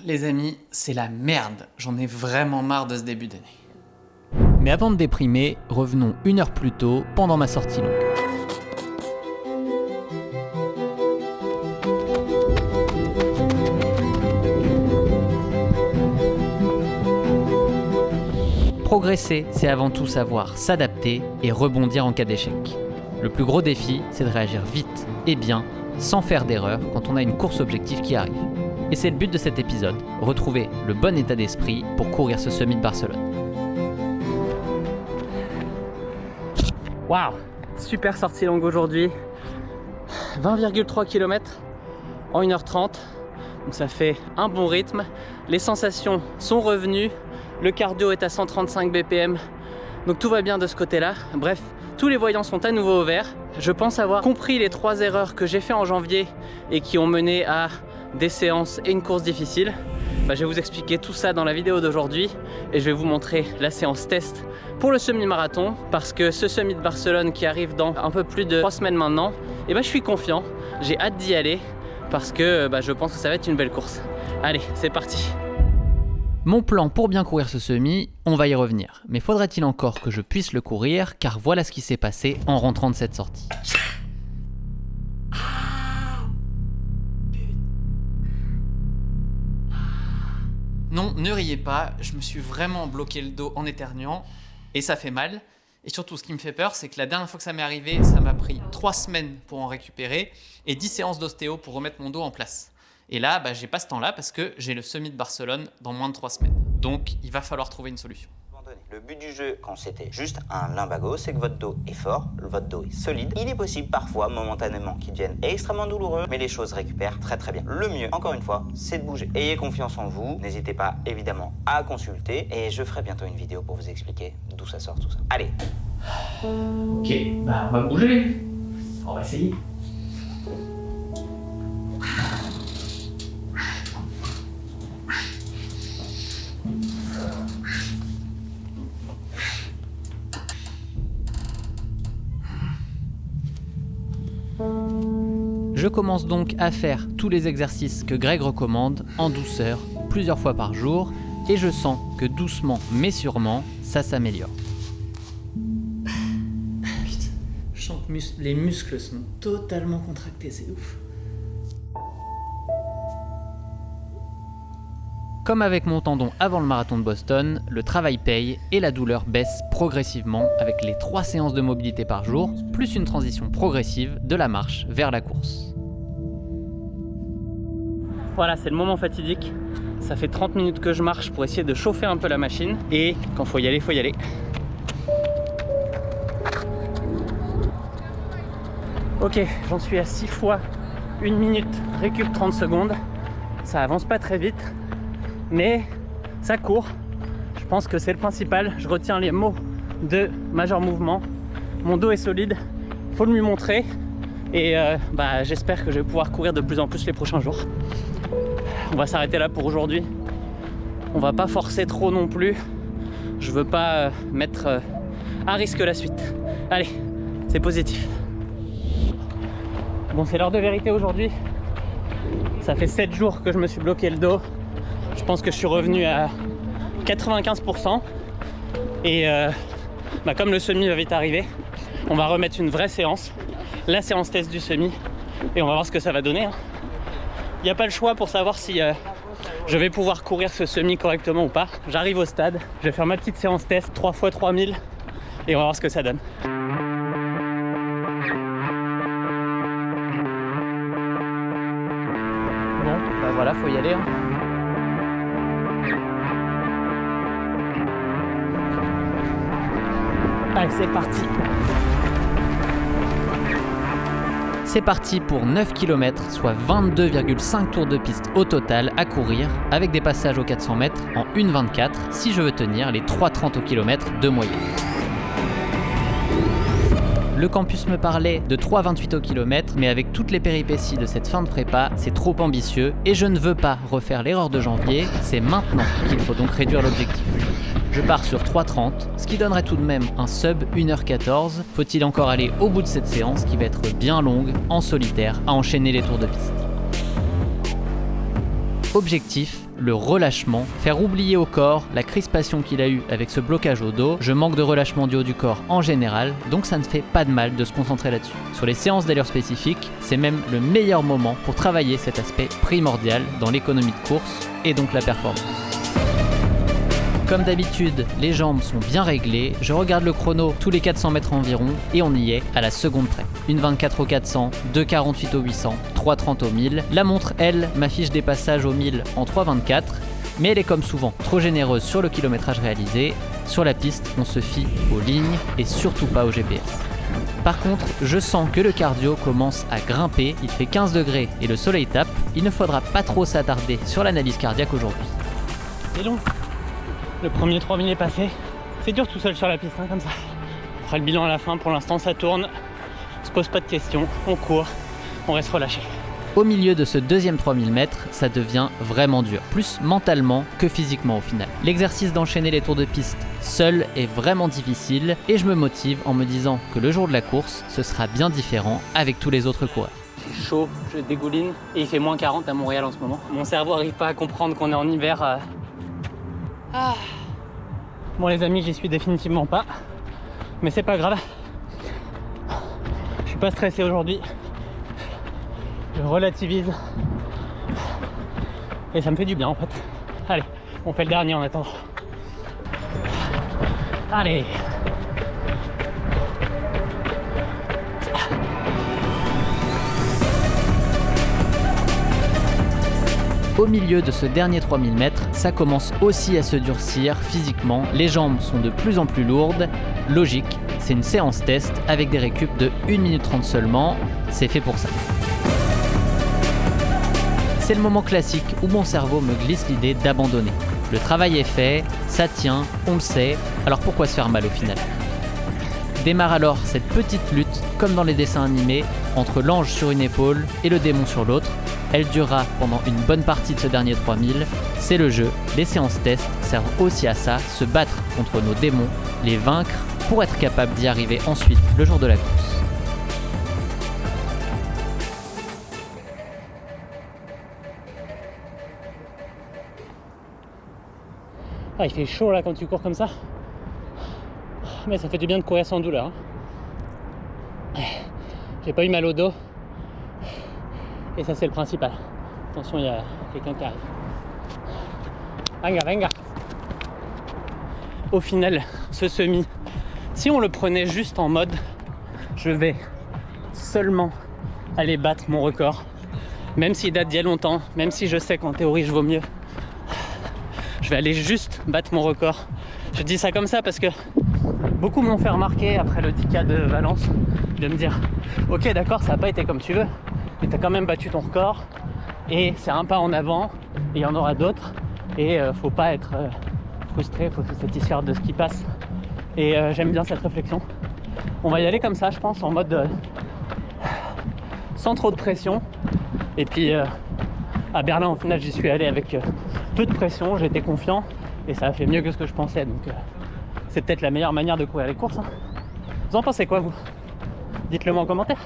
Les amis, c'est la merde. J'en ai vraiment marre de ce début d'année. Mais avant de déprimer, revenons 1 heure plus tôt pendant ma sortie longue. Progresser, c'est avant tout savoir s'adapter et rebondir en cas d'échec. Le plus gros défi, c'est de réagir vite et bien, sans faire d'erreur quand on a une course objectif qui arrive. Et c'est le but de cet épisode, retrouver le bon état d'esprit pour courir ce semi de Barcelone. Waouh, super sortie longue aujourd'hui. 20,3 km en 1h30. Donc ça fait un bon rythme. Les sensations sont revenues. Le cardio est à 135 BPM. Donc tout va bien de ce côté-là. Bref, tous les voyants sont à nouveau au vert. Je pense avoir compris les 3 erreurs que j'ai fait en janvier et qui ont mené à des séances et une course difficile. Je vais vous expliquer tout ça dans la vidéo d'aujourd'hui et je vais vous montrer la séance test pour le semi-marathon parce que ce semi de Barcelone qui arrive dans un peu plus de 3 semaines maintenant, je suis confiant, j'ai hâte d'y aller parce que je pense que ça va être une belle course. Allez, c'est parti. Mon plan pour bien courir ce semi, on va y revenir. Mais faudrait-il encore que je puisse le courir car voilà ce qui s'est passé en rentrant de cette sortie. Non, ne riez pas, je me suis vraiment bloqué le dos en éternuant et ça fait mal. Et surtout, ce qui me fait peur, c'est que la dernière fois que ça m'est arrivé, ça m'a pris 3 semaines pour en récupérer et 10 séances d'ostéo pour remettre mon dos en place. Et là, j'ai pas ce temps-là parce que j'ai le semi de Barcelone dans moins de 3 semaines. Donc, il va falloir trouver une solution. Le but du jeu, quand c'était juste un lumbago, c'est que votre dos est fort, votre dos est solide. Il est possible parfois, momentanément, qu'il devienne extrêmement douloureux, mais les choses récupèrent très très bien. Le mieux, encore une fois, c'est de bouger. Ayez confiance en vous, n'hésitez pas évidemment à consulter, et je ferai bientôt une vidéo pour vous expliquer d'où ça sort tout ça. Allez. Ok, on va bouger. On va essayer. Je commence donc à faire tous les exercices que Greg recommande en douceur, plusieurs fois par jour, et je sens que doucement mais sûrement, ça s'améliore. Putain, je sens que les muscles sont totalement contractés, c'est ouf. Comme avec mon tendon avant le marathon de Boston, le travail paye et la douleur baisse progressivement avec les 3 séances de mobilité par jour, plus une transition progressive de la marche vers la course. Voilà, c'est le moment fatidique. Ça fait 30 minutes que je marche pour essayer de chauffer un peu la machine. Et quand faut y aller, faut y aller. Ok, j'en suis à 6 fois 1 minute, récup 30 secondes. Ça avance pas très vite, mais ça court. Je pense que c'est le principal. Je retiens les mots de Major Mouvement. Mon dos est solide, faut le lui montrer. Et j'espère que je vais pouvoir courir de plus en plus les prochains jours. On va s'arrêter là pour aujourd'hui. On va pas forcer trop non plus. Je veux pas mettre à risque la suite. Allez, c'est positif. Bon, c'est l'heure de vérité aujourd'hui. Ça fait 7 jours que je me suis bloqué le dos. Je pense que je suis revenu à 95%. Et comme le semi va vite arriver, on va remettre une vraie séance. La séance test du semi. Et on va voir ce que ça va donner. Il n'y a pas le choix pour savoir si je vais pouvoir courir ce semi correctement ou pas. J'arrive au stade, je vais faire ma petite séance test 3 x 3000 et on va voir ce que ça donne. Bon, voilà, faut y aller. Allez, c'est parti. C'est parti pour 9 km, soit 22,5 tours de piste au total à courir, avec des passages aux 400 mètres en 1,24 si je veux tenir les 3,30 au kilomètre de moyenne. Le campus me parlait de 3,28 au kilomètre, mais avec toutes les péripéties de cette fin de prépa, c'est trop ambitieux et je ne veux pas refaire l'erreur de janvier, c'est maintenant qu'il faut donc réduire l'objectif. Je pars sur 3,30, ce qui donnerait tout de même un sub 1h14. Faut-il encore aller au bout de cette séance qui va être bien longue, en solitaire, à enchaîner les tours de piste. Objectif, le relâchement, faire oublier au corps la crispation qu'il a eue avec ce blocage au dos. Je manque de relâchement du haut du corps en général, donc ça ne fait pas de mal de se concentrer là-dessus. Sur les séances d'allure spécifiques, c'est même le meilleur moment pour travailler cet aspect primordial dans l'économie de course et donc la performance. Comme d'habitude, les jambes sont bien réglées, je regarde le chrono tous les 400 mètres environ et on y est à la seconde près. Une 24 au 400, 2,48 au 800, 3,30 au 1000. La montre, elle, m'affiche des passages au 1000 en 3,24, mais elle est comme souvent trop généreuse sur le kilométrage réalisé. Sur la piste, on se fie aux lignes et surtout pas au GPS. Par contre, je sens que le cardio commence à grimper, il fait 15 degrés et le soleil tape, il ne faudra pas trop s'attarder sur l'analyse cardiaque aujourd'hui. C'est long. Le premier 3000 est passé. C'est dur tout seul sur la piste, hein, comme ça. On fera le bilan à la fin. Pour l'instant, ça tourne. On se pose pas de questions. On court. On reste relâché. Au milieu de ce deuxième 3000 mètres, ça devient vraiment dur. Plus mentalement que physiquement au final. L'exercice d'enchaîner les tours de piste seul est vraiment difficile et je me motive en me disant que le jour de la course, ce sera bien différent avec tous les autres coureurs. Chaud, je dégouline et il fait moins 40 à Montréal en ce moment. Mon cerveau n'arrive pas à comprendre qu'on est en hiver. Bon les amis, j'y suis définitivement pas, mais c'est pas grave. Je suis pas stressé aujourd'hui. Je relativise et ça me fait du bien en fait. Allez, on fait le dernier en attendant. Allez. Au milieu de ce dernier 3000 mètres, ça commence aussi à se durcir physiquement, les jambes sont de plus en plus lourdes. Logique, c'est une séance test avec des récup de 1 minute 30 seulement, c'est fait pour ça. C'est le moment classique où mon cerveau me glisse l'idée d'abandonner. Le travail est fait, ça tient, on le sait, alors pourquoi se faire mal au final ? Démarre alors cette petite lutte, comme dans les dessins animés, entre l'ange sur une épaule et le démon sur l'autre. Elle durera pendant une bonne partie de ce dernier 3000. C'est le jeu, les séances tests servent aussi à ça, se battre contre nos démons, les vaincre pour être capable d'y arriver ensuite le jour de la course. Ah, il fait chaud là quand tu cours comme ça. Mais ça fait du bien de courir sans douleur. Hein. J'ai pas eu mal au dos. Et ça c'est le principal. Attention, il y a quelqu'un qui arrive. Venga, venga. Au final, ce semi, si on le prenait juste en mode je vais seulement aller battre mon record, même s'il date d'il y a longtemps, même si je sais qu'en théorie je vaux mieux, je vais aller juste battre mon record. Je dis ça comme ça parce que beaucoup me l'ont fait remarquer après le 10K de Valence, de me dire ok d'accord, ça n'a pas été comme tu veux, mais tu as quand même battu ton record et c'est un pas en avant et il y en aura d'autres et faut pas être frustré, faut se satisfaire de ce qui passe et j'aime bien cette réflexion. On va y aller comme ça je pense, en mode sans trop de pression et puis à Berlin au final j'y suis allé avec peu de pression, j'étais confiant et ça a fait mieux que ce que je pensais, donc c'est peut-être la meilleure manière de courir les courses. Hein. Vous en pensez quoi vous ? Dites-le moi en commentaire.